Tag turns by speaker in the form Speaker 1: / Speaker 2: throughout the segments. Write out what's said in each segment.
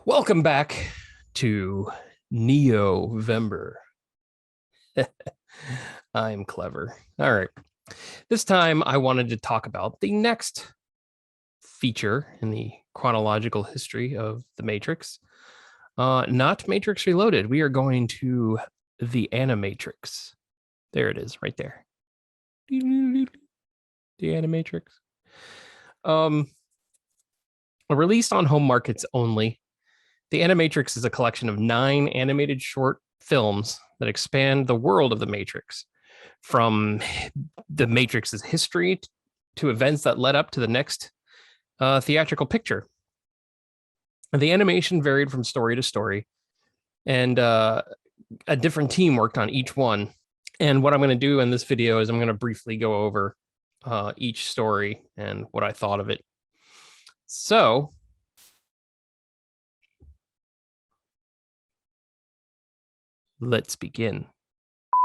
Speaker 1: Welcome back to NeoVember. I'm clever. All right. This time I wanted to talk about the next feature in the chronological history of the Matrix. Not Matrix Reloaded. We are going to the AniMatrix. There it is, right there. The AniMatrix. Released on home markets only, the AniMatrix is a collection of 9 animated short films that expand the world of the Matrix, from the Matrix's history to events that led up to the next theatrical picture. And the animation varied from story to story, and a different team worked on each one. And what I'm going to do in this video is I'm going to briefly go over each story and what I thought of it. So let's begin.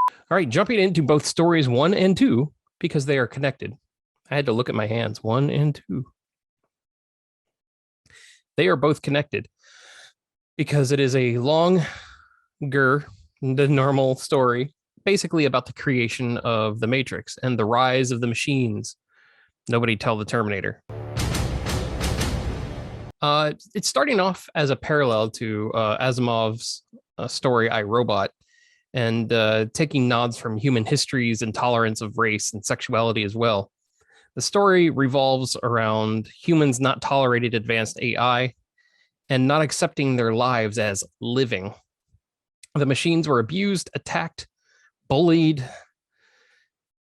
Speaker 1: All right, jumping into both stories 1 and 2, because they are connected. I had to look at my hands, 1 and 2. They are both connected because it is a longer than normal story, basically about the creation of the Matrix and the rise of the machines. Nobody tell the Terminator. It's starting off as a parallel to Asimov's story, I, Robot, and taking nods from human histories and tolerance of race and sexuality as well. The story revolves around humans not tolerating advanced AI and not accepting their lives as living. The machines were abused, attacked, bullied,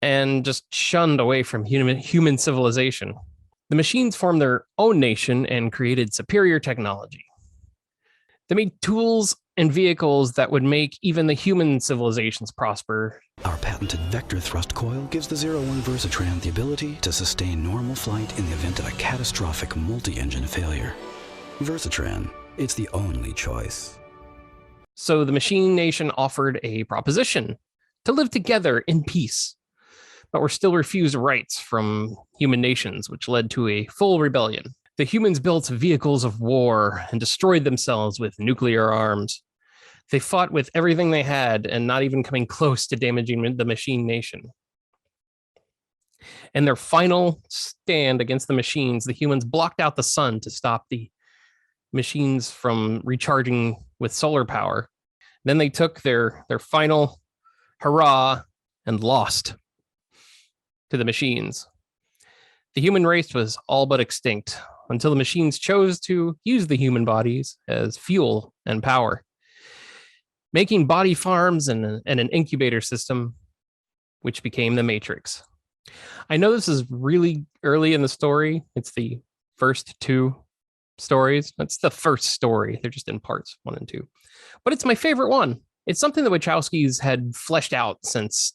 Speaker 1: and just shunned away from human civilization. The machines formed their own nation and created superior technology. They made tools and vehicles that would make even the human civilizations prosper.
Speaker 2: Our patented vector thrust coil gives the 01 Versatran the ability to sustain normal flight in the event of a catastrophic multi-engine failure. Versatran, it's the only choice.
Speaker 1: So the Machine Nation offered a proposition to live together in peace, but were still refused rights from human nations, which led to a full rebellion. The humans built vehicles of war and destroyed themselves with nuclear arms. They fought with everything they had and not even coming close to damaging the Machine Nation. In their final stand against the machines, the humans blocked out the sun to stop the machines from recharging with solar power. Then they took their final hurrah and lost to the machines. The human race was all but extinct until the machines chose to use the human bodies as fuel and power, making body farms and an incubator system, which became the Matrix. I know this is really early in the story. It's the first 2 stories. That's the first story. They're just in parts 1 and 2. But it's my favorite one. It's something the Wachowskis had fleshed out since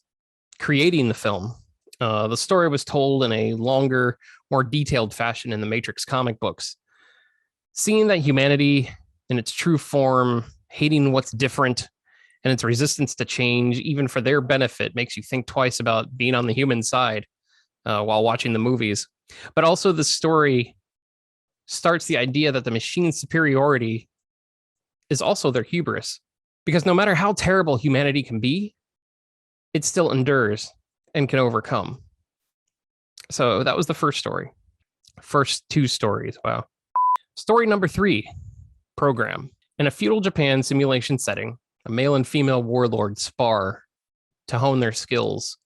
Speaker 1: creating the film. The story was told in a longer, more detailed fashion in the Matrix comic books. Seeing that humanity in its true form, hating what's different, and its resistance to change, even for their benefit, makes you think twice about being on the human side while watching the movies. But also the story starts the idea that the machine's superiority is also their hubris. Because no matter how terrible humanity can be, it still endures and can overcome. So that was the first story. First 2 stories. Wow. Story number 3, Program. In a feudal Japan simulation setting, a male and female warlord spar to hone their skills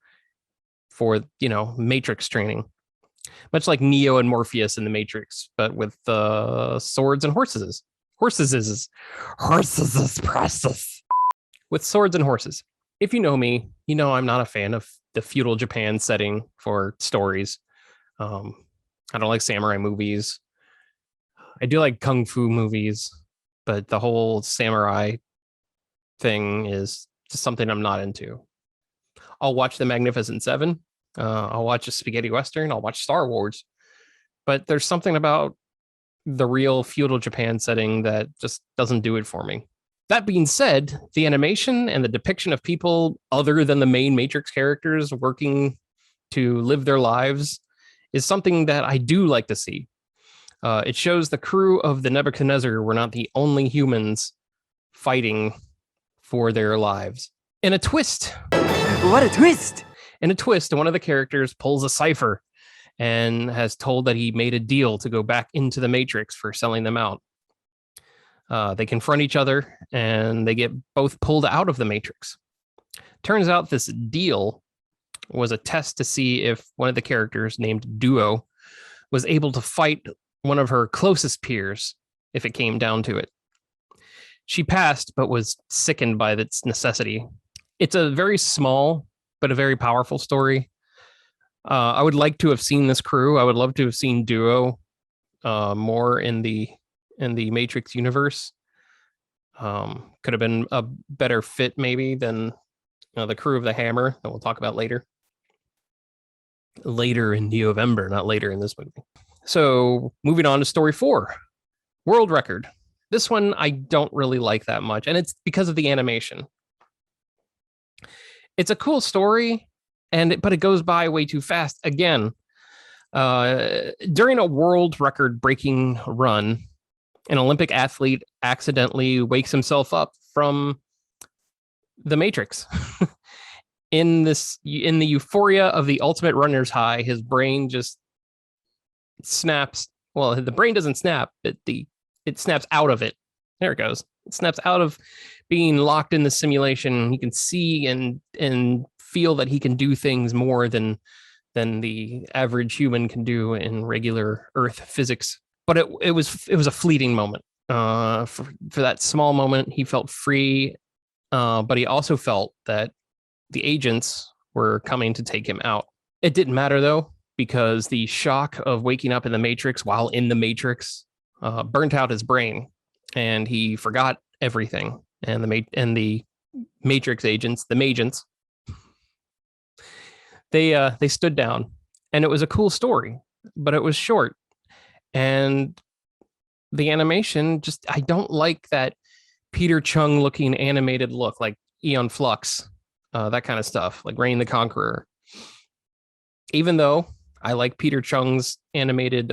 Speaker 1: for, Matrix training. Much like Neo and Morpheus in the Matrix, but with swords and horses. Horses precious. With swords and horses. If you know me, you know I'm not a fan of the feudal Japan setting for stories. I don't like samurai movies. I do like kung fu movies, but the whole samurai thing is just something I'm not into. I'll watch The Magnificent Seven. I'll watch a spaghetti western. I'll watch Star Wars. But there's something about the real feudal Japan setting that just doesn't do it for me. That being said, the animation and the depiction of people other than the main Matrix characters working to live their lives is something that I do like to see. It shows the crew of the Nebuchadnezzar were not the only humans fighting for their lives. In a twist.
Speaker 3: What a twist!
Speaker 1: In a twist, one of the characters pulls a cipher and has told that he made a deal to go back into the Matrix for selling them out. They confront each other and they get both pulled out of the Matrix. Turns out this deal was a test to see if one of the characters, named Duo, was able to fight one of her closest peers if it came down to it. She passed, but was sickened by its necessity. It's a very small, but a very powerful story. I would like to have seen this crew. I would love to have seen Duo more in the Matrix universe. Could have been a better fit maybe than the crew of the Hammer that we'll talk about later. Later in NeoVember, not later in this movie. So moving on to story 4, World Record. This one I don't really like that much, and it's because of the animation. It's a cool story, but it goes by way too fast. Again, during a world record breaking run, an Olympic athlete accidentally wakes himself up from the Matrix. In the euphoria of the ultimate runner's high, his brain just snaps. Well, the brain doesn't snap, but it snaps out of it. There it goes. It snaps out of being locked in the simulation. He can see and feel that he can do things more than the average human can do in regular Earth physics. But it was a fleeting moment. For that small moment, he felt free, but he also felt that the agents were coming to take him out. It didn't matter though, because the shock of waking up in the Matrix while in the Matrix burnt out his brain, and he forgot everything. And the Matrix agents, the Magents, they stood down, and it was a cool story, but it was short. And the animation, I don't like that Peter Chung looking animated look, like Eon Flux, that kind of stuff, like Reign the Conqueror. Even though I like Peter Chung's animated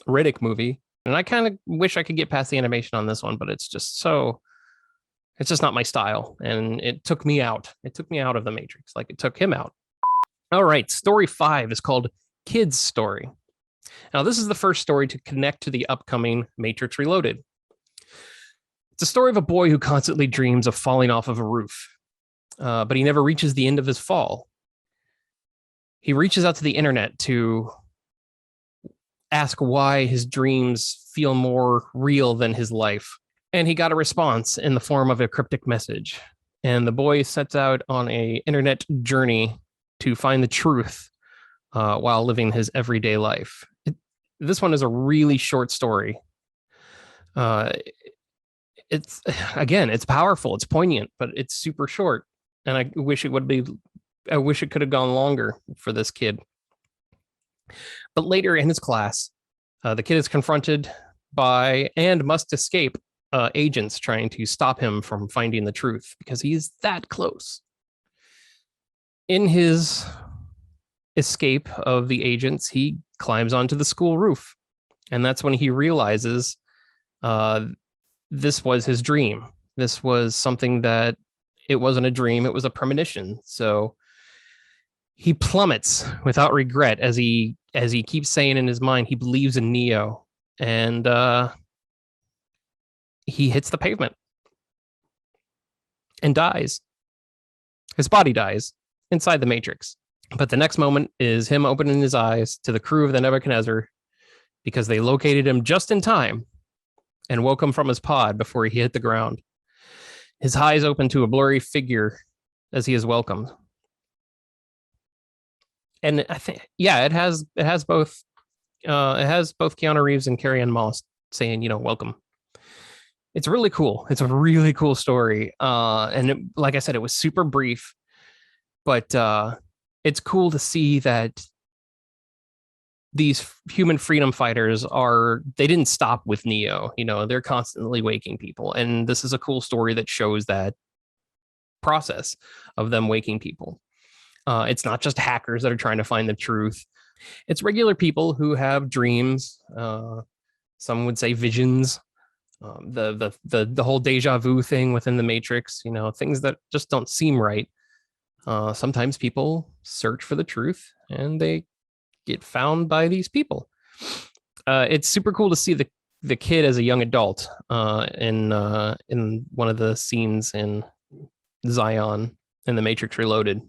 Speaker 1: Riddick movie, and I kind of wish I could get past the animation on this one, but it's just not my style, and it took me out. It took me out of the Matrix, like it took him out. All right, story 5 is called Kid's Story. Now, this is the first story to connect to the upcoming Matrix Reloaded. It's a story of a boy who constantly dreams of falling off of a roof, but he never reaches the end of his fall. He reaches out to the internet to ask why his dreams feel more real than his life. And he got a response in the form of a cryptic message. And the boy sets out on an internet journey to find the truth while living his everyday life. This one is a really short story. It's powerful, it's poignant, but it's super short. And I wish it could have gone longer for this kid. But later in his class, the kid is confronted by and must escape agents trying to stop him from finding the truth because he's that close. In his escape of the agents, he climbs onto the school roof, and that's when he realizes this was his dream. This was something that it wasn't a dream, it was a premonition. So he plummets without regret as he keeps saying in his mind he believes in Neo, and he hits the pavement and dies. His body dies inside the Matrix. But the next moment is him opening his eyes to the crew of the Nebuchadnezzar because they located him just in time and woke him from his pod before he hit the ground. His eyes open to a blurry figure as he is welcomed. And I think, it has both Keanu Reeves and Carrie-Anne Moss saying, welcome. It's really cool. It's a really cool story. Like I said, it was super brief, but it's cool to see that these human freedom fighters they didn't stop with Neo. They're constantly waking people. And this is a cool story that shows that process of them waking people. It's not just hackers that are trying to find the truth. It's regular people who have dreams. Some would say visions. The whole deja vu thing within the Matrix, things that just don't seem right. Sometimes people search for the truth and they get found by these people. It's super cool to see the kid as a young adult in one of the scenes in Zion in the Matrix Reloaded.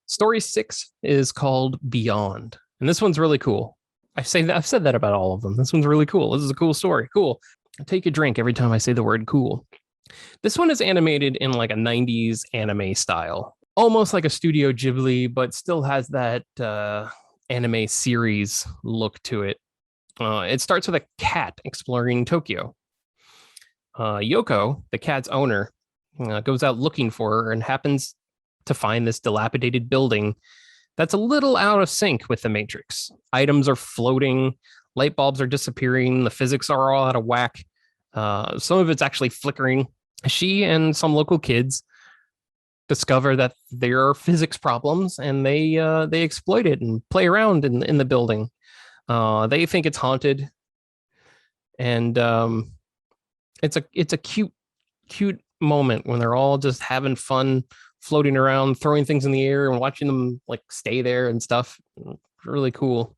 Speaker 1: Story 6 is called Beyond, and this one's really cool. I've said that about all of them. This one's really cool. This is a cool story. Cool. I take a drink every time I say the word cool. This one is animated in like a 90s anime style, almost like a Studio Ghibli, but still has that anime series look to it. It starts with a cat exploring Tokyo. Yoko, the cat's owner, goes out looking for her and happens to find this dilapidated building that's a little out of sync with the Matrix. Items are floating, light bulbs are disappearing, the physics are all out of whack. Some of it's actually flickering. She and some local kids discover that there are physics problems, and they exploit it and play around in the building. They think it's haunted, and it's a cute moment when they're all just having fun, floating around, throwing things in the air, and watching them like stay there and stuff. Really cool.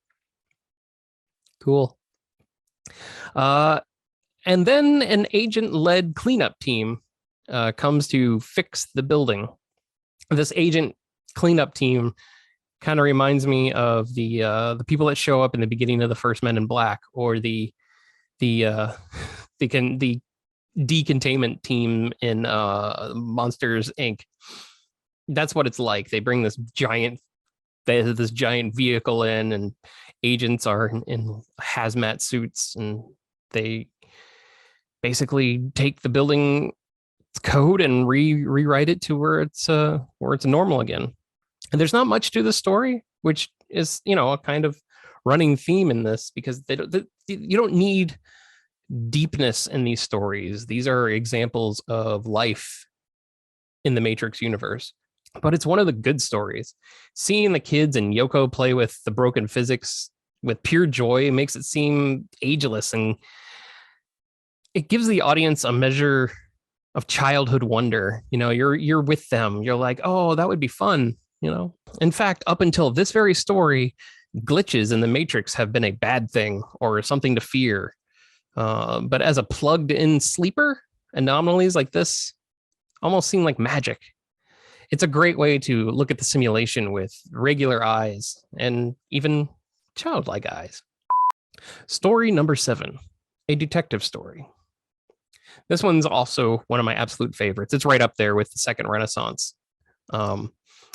Speaker 1: And then an agent-led cleanup team comes to fix the building. This agent cleanup team kind of reminds me of the people that show up in the beginning of the first Men in Black, or the decontainment team in Monsters Inc. That's what it's like. They bring this giant vehicle in, and agents are in hazmat suits, and they basically take the building code and rewrite it to where it's normal again. And there's not much to the story, which is a kind of running theme in this, because you don't need deepness in these stories. These are examples of life in the Matrix universe, but it's one of the good stories. Seeing the kids and Yoko play with the broken physics with pure joy makes it seem ageless, and it gives the audience a measure of childhood wonder. You're with them. You're like, oh, that would be fun. In fact, up until this very story, glitches in the Matrix have been a bad thing or something to fear. But as a plugged in sleeper, anomalies like this almost seem like magic. It's a great way to look at the simulation with regular eyes and even childlike eyes. Story number 7, a detective story. This one's also one of my absolute favorites. It's right up there with the Second Renaissance.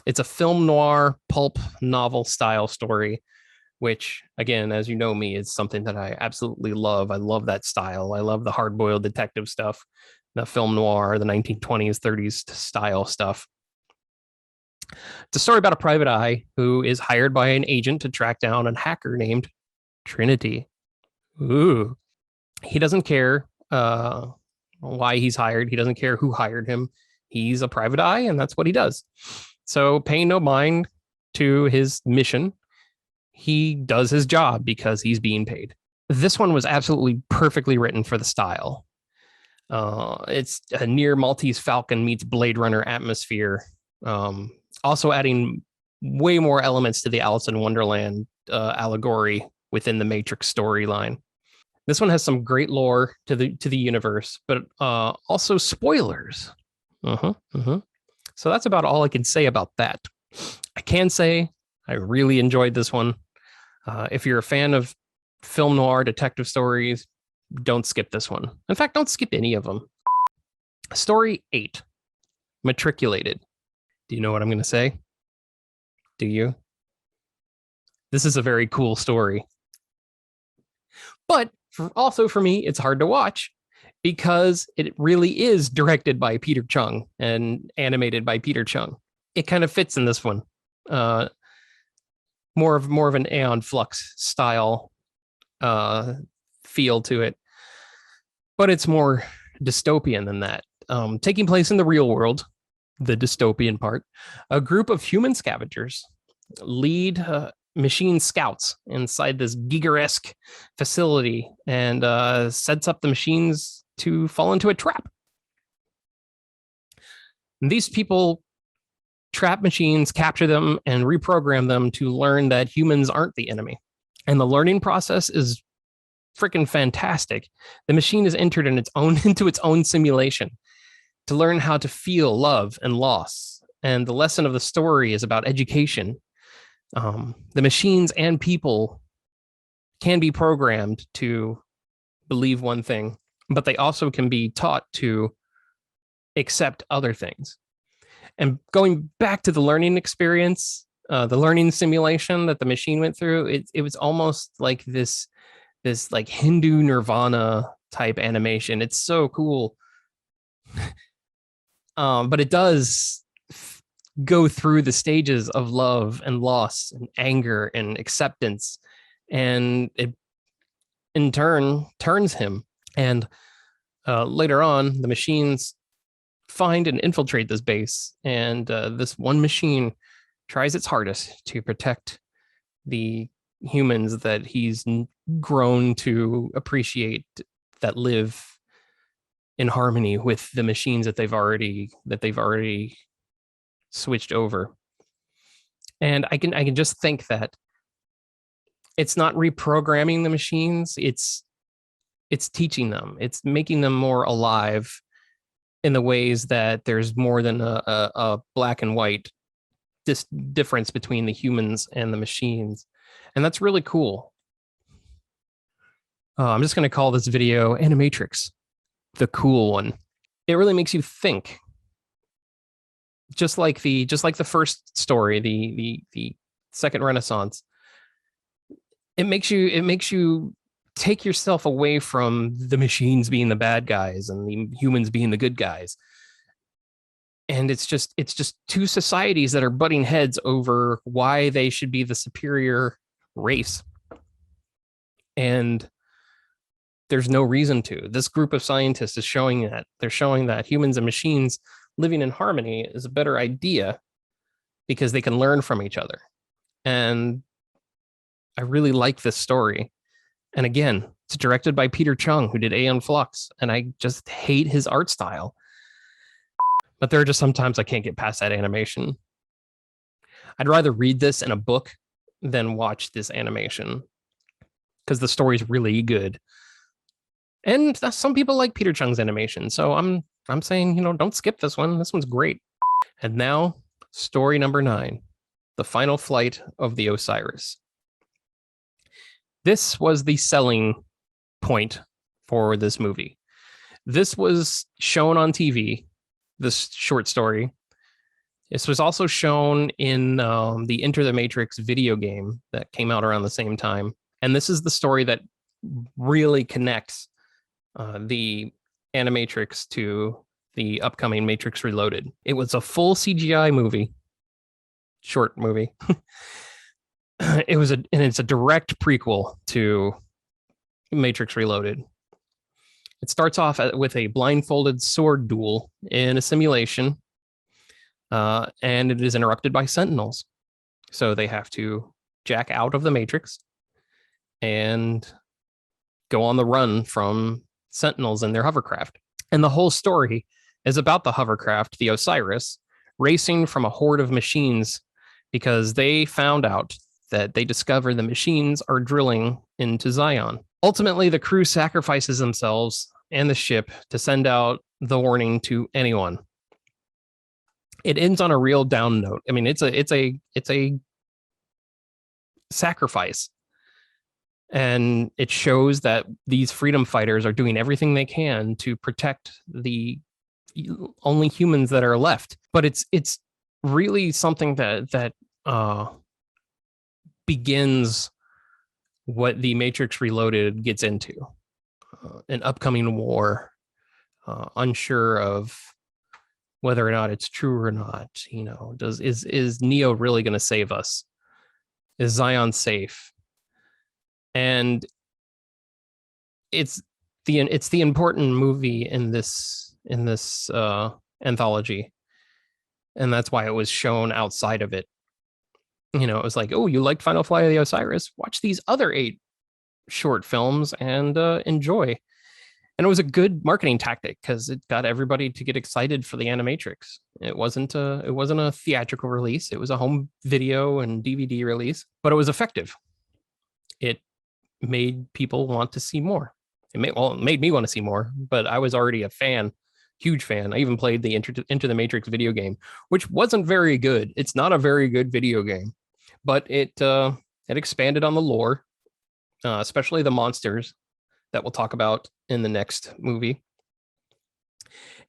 Speaker 1: It's a film noir pulp novel style story, which, again, as you know me, is something that I absolutely love. I love that style. I love the hard-boiled detective stuff, the film noir, the 1920s, 30s style stuff. It's a story about a private eye who is hired by an agent to track down a hacker named Trinity. Ooh. He doesn't care why he's hired. He doesn't care who hired him. He's a private eye, and that's what he does. So, paying no mind to his mission, he does his job because he's being paid. This one was absolutely perfectly written for the style. It's a near Maltese Falcon meets Blade Runner atmosphere. Also adding way more elements to the Alice in Wonderland allegory within the Matrix storyline. This one has some great lore to the universe, but also spoilers. So that's about all I can say about that. I can say I really enjoyed this one. If you're a fan of film noir detective stories, don't skip this one. In fact, don't skip any of them. Story 8, Matriculated. Do you know what I'm going to say? Do you? This is a very cool story. But also for me, it's hard to watch because it really is directed by Peter Chung and animated by Peter Chung. It kind of fits in this one. More of an Aeon Flux style feel to it, but it's more dystopian than that. Taking place in the real world, the dystopian part, a group of human scavengers lead machine scouts inside this Giger-esque facility and sets up the machines to fall into a trap. And these people trap machines, capture them, and reprogram them to learn that humans aren't the enemy. And the learning process is freaking fantastic. The machine is entered into its own simulation to learn how to feel love and loss. And the lesson of the story is about education. The machines and people can be programmed to believe one thing, but they also can be taught to accept other things. And going back to the learning experience, the learning simulation that the machine went through, it was almost like this like Hindu Nirvana type animation. It's so cool. But it does go through the stages of love and loss and anger and acceptance, and it in turn turns him. And later on, the machines find and infiltrate this base, and this one machine tries its hardest to protect the humans that he's grown to appreciate, that live in harmony with the machines that they've already switched over. And I can just think that it's not reprogramming the machines, it's teaching them, it's making them more alive in the ways that there's more than a black and white difference between the humans and the machines. And that's really cool. I'm just going to call this video AniMatrix, the cool one. It really makes you think. Just like the first story, the second Renaissance. It makes you take yourself away from the machines being the bad guys and the humans being the good guys. And it's just two societies that are butting heads over why they should be the superior race. And there's no reason to. This group of scientists is showing that. They're showing that humans and machines living in harmony is a better idea because they can learn from each other. And I really like this story. And again, it's directed by Peter Chung, who did Aeon Flux, and I just hate his art style. But there are just sometimes I can't get past that animation. I'd rather read this in a book than watch this animation because the story's really good. And some people like Peter Chung's animation, so I'm saying, don't skip this one. This one's great. And now, story number 9, the final flight of the Osiris. This was the selling point for this movie. This was shown on TV, this short story. This was also shown in the Enter the Matrix video game that came out around the same time. And this is the story that really connects the AniMatrix to the upcoming Matrix Reloaded. It was a full CGI movie, short movie. It's a direct prequel to Matrix Reloaded. It starts off with a blindfolded sword duel in a simulation, and it is interrupted by Sentinels. So they have to jack out of the Matrix and go on the run from Sentinels in their hovercraft. And the whole story is about the hovercraft, the Osiris, racing from a horde of machines because they found out that they discover the machines are drilling into Zion. Ultimately, the crew sacrifices themselves and the ship to send out the warning to anyone. It ends on a real down note. I mean, it's a sacrifice. And it shows that these freedom fighters are doing everything they can to protect the only humans that are left. But it's really something that begins what the Matrix Reloaded gets into. An upcoming war, unsure of whether or not it's true or not. Is Neo really going to save us? Is Zion safe? And it's the important movie in this anthology, and that's why it was shown outside of it. It was like, oh, you liked Final Flight of the Osiris? Watch these other 8 short films and enjoy. And it was a good marketing tactic because it got everybody to get excited for the Animatrix. It wasn't a theatrical release. It was a home video and DVD release, but it was effective. It made people want to see more. It made me want to see more, but I was already a fan, huge fan. I even played the Into the Matrix video game, which wasn't very good. It's not a very good video game, but it expanded on the lore, especially the monsters that we'll talk about in the next movie.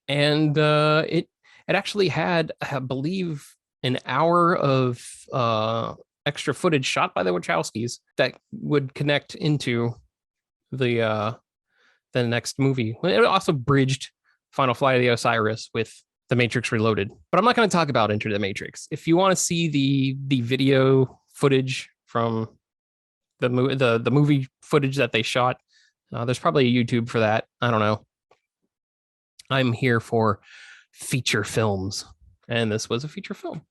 Speaker 1: And it actually had, I believe, an hour of extra footage shot by the Wachowskis that would connect into the next movie. It also bridged Final Flight of the Osiris with The Matrix Reloaded. But I'm not going to talk about Enter the Matrix. If you want to see the video footage from the movie footage that they shot, there's probably a YouTube for that. I don't know. I'm here for feature films, and this was a feature film.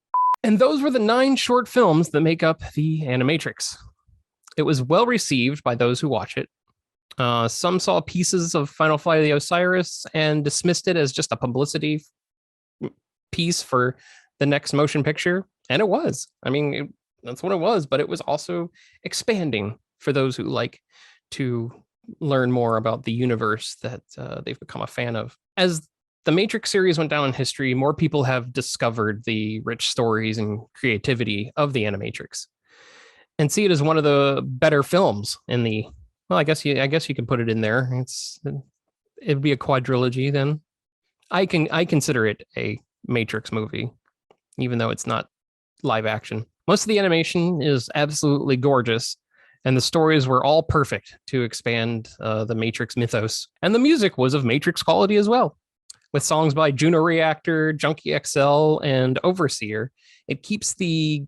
Speaker 1: And those were the 9 short films that make up the Animatrix. It was well received by those who watch it. Some saw pieces of Final Flight of the Osiris and dismissed it as just a publicity piece for the next motion picture. And it was. I mean, that's what it was, but it was also expanding for those who like to learn more about the universe that they've become a fan of. As the Matrix series went down in history, more people have discovered the rich stories and creativity of the Animatrix and see it as one of the better films in the, well, I guess you can put it in there. It'd be a quadrilogy then. I consider it a Matrix movie, even though it's not live action. Most of the animation is absolutely gorgeous, and the stories were all perfect to expand the Matrix mythos. And the music was of Matrix quality as well, with songs by Juno Reactor, Junkie XL, and Overseer. It keeps the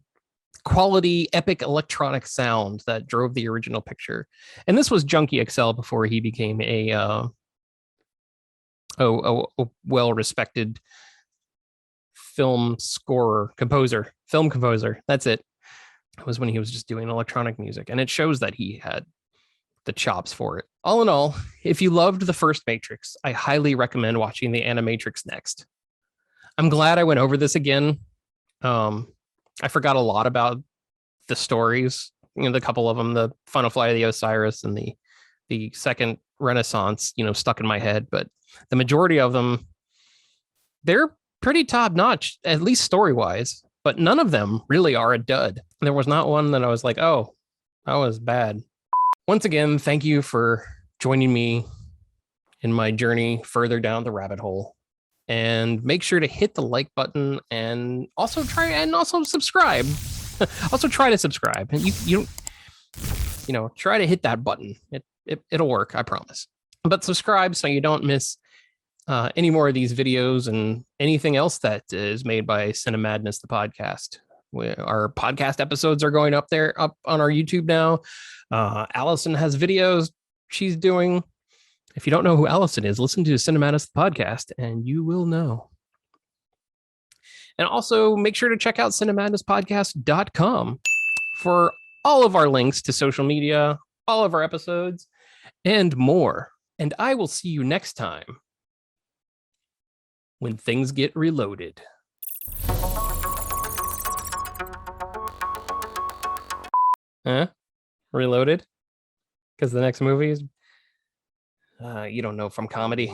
Speaker 1: quality epic electronic sound that drove the original picture. And this was Junkie XL before he became a well-respected film composer. That's it. It was when he was just doing electronic music, and it shows that he had the chops for it. All in all, if you loved the first Matrix, I highly recommend watching the Animatrix next. I'm glad I went over this again. I forgot a lot about the stories, the couple of them, the Final Flight of the Osiris and the second Renaissance, stuck in my head, but the majority of them, they're pretty top notch, at least story wise, but none of them really are a dud. There was not one that I was like, oh, that was bad. Once again, thank you for joining me in my journey further down the rabbit hole. And make sure to hit the like button and also subscribe. Also try to subscribe. And you try to hit that button. It'll work, I promise. But subscribe so you don't miss any more of these videos and anything else that is made by Cinemadness, the podcast. Our podcast episodes are going up on our YouTube now. Allison has videos she's doing. If you don't know who Allison is, listen to Cinemadness, the podcast, and you will know. And also make sure to check out cinemadnesspodcast.com for all of our links to social media, all of our episodes, and more. And I will see you next time when things get reloaded. Huh? Reloaded? Because the next movie is, you don't know from comedy.